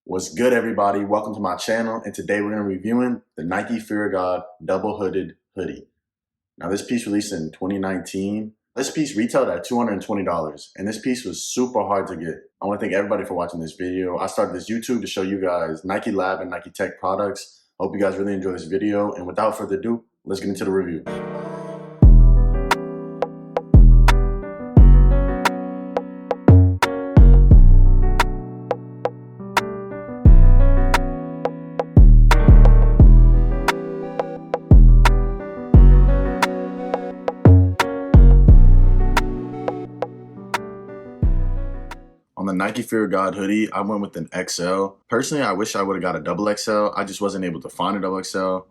What's good, everybody? Welcome to my channel, and today we're going to be reviewing the Nike Fear of God double hooded hoodie. Now, this piece released in 2019. This piece retailed at $220, and this piece was super hard to get. I want to thank everybody for watching this video. I started this YouTube to show you guys NikeLab and Nike Tech products. Hope you guys really enjoy this video, and without further ado, let's get into the review. On the Nike Fear of God hoodie, I went with an XL. Personally, I wish I would have got a double XL. I just wasn't able to find a double XL.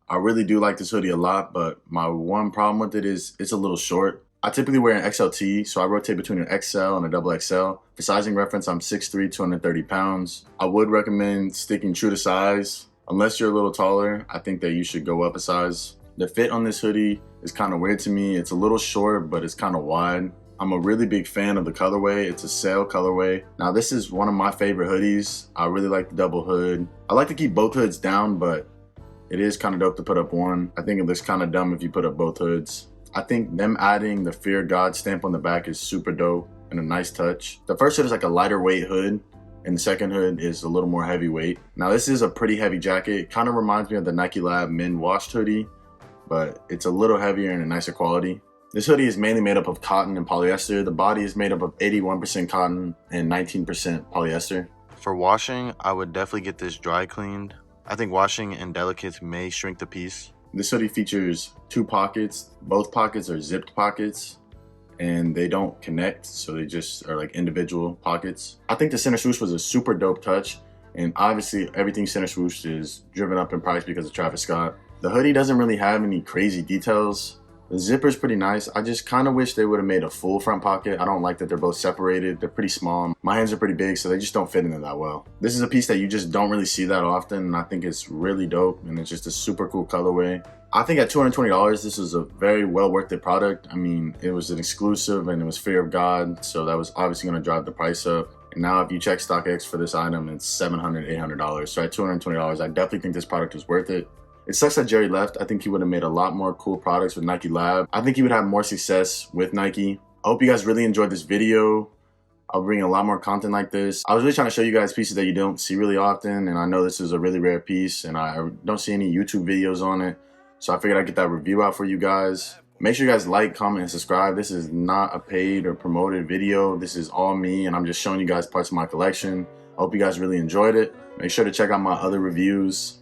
I really do like this hoodie a lot, but my one problem with it is it's a little short. I typically wear an XLT, so I rotate between an XL and a double XL. For sizing reference, I'm 6'3", 230 pounds. I would recommend sticking true to size. Unless you're a little taller, I think that you should go up a size. The fit on this hoodie is kind of weird to me. It's a little short, but it's kind of wide. I'm a really big fan of the colorway. It's a sail colorway. Now, this is one of my favorite hoodies. I really like the double hood. I like to keep both hoods down, but it is kind of dope to put up one. I think it looks kind of dumb if you put up both hoods. I think them adding the Fear of God stamp on the back is super dope and a nice touch. The first hood is like a lighter weight hood, and the second hood is a little more heavyweight. Now, this is a pretty heavy jacket. It kind of reminds me of the NikeLab men washed hoodie, but it's a little heavier and a nicer quality. This hoodie is mainly made up of cotton and polyester. The body is made up of 81% cotton and 19% polyester. For washing, I would definitely get this dry cleaned. I think washing in delicates may shrink the piece. This hoodie features two pockets. Both pockets are zipped pockets, and they don't connect, so they just are like individual pockets. I think the center swoosh was a super dope touch, and obviously everything center swoosh is driven up in price because of Travis Scott. The hoodie doesn't really have any crazy details. The zipper is pretty nice. I just kind of wish they would have made a full front pocket. I don't like that they're both separated. They're pretty small. My hands are pretty big, so they just don't fit in there that well. This is a piece that you just don't really see that often, and I think it's really dope, and it's just a super cool colorway. I think at $220, this was a very well worth it product. I mean, it was an exclusive, and it was Fear of God, so that was obviously going to drive the price up. And now if you check StockX for this item, it's $700, $800. So at $220, I definitely think this product is worth it. It sucks that Jerry left. I think he would have made a lot more cool products with NikeLab. I think he would have more success with Nike. I hope you guys really enjoyed this video. I'll bring a lot more content like this. I was really trying to show you guys pieces that you don't see really often, and I know this is a really rare piece, and I don't see any YouTube videos on it. So I figured I'd get that review out for you guys. Make sure you guys like, comment, and subscribe. This is not a paid or promoted video. This is all me, and I'm just showing you guys parts of my collection. I hope you guys really enjoyed it. Make sure to check out my other reviews.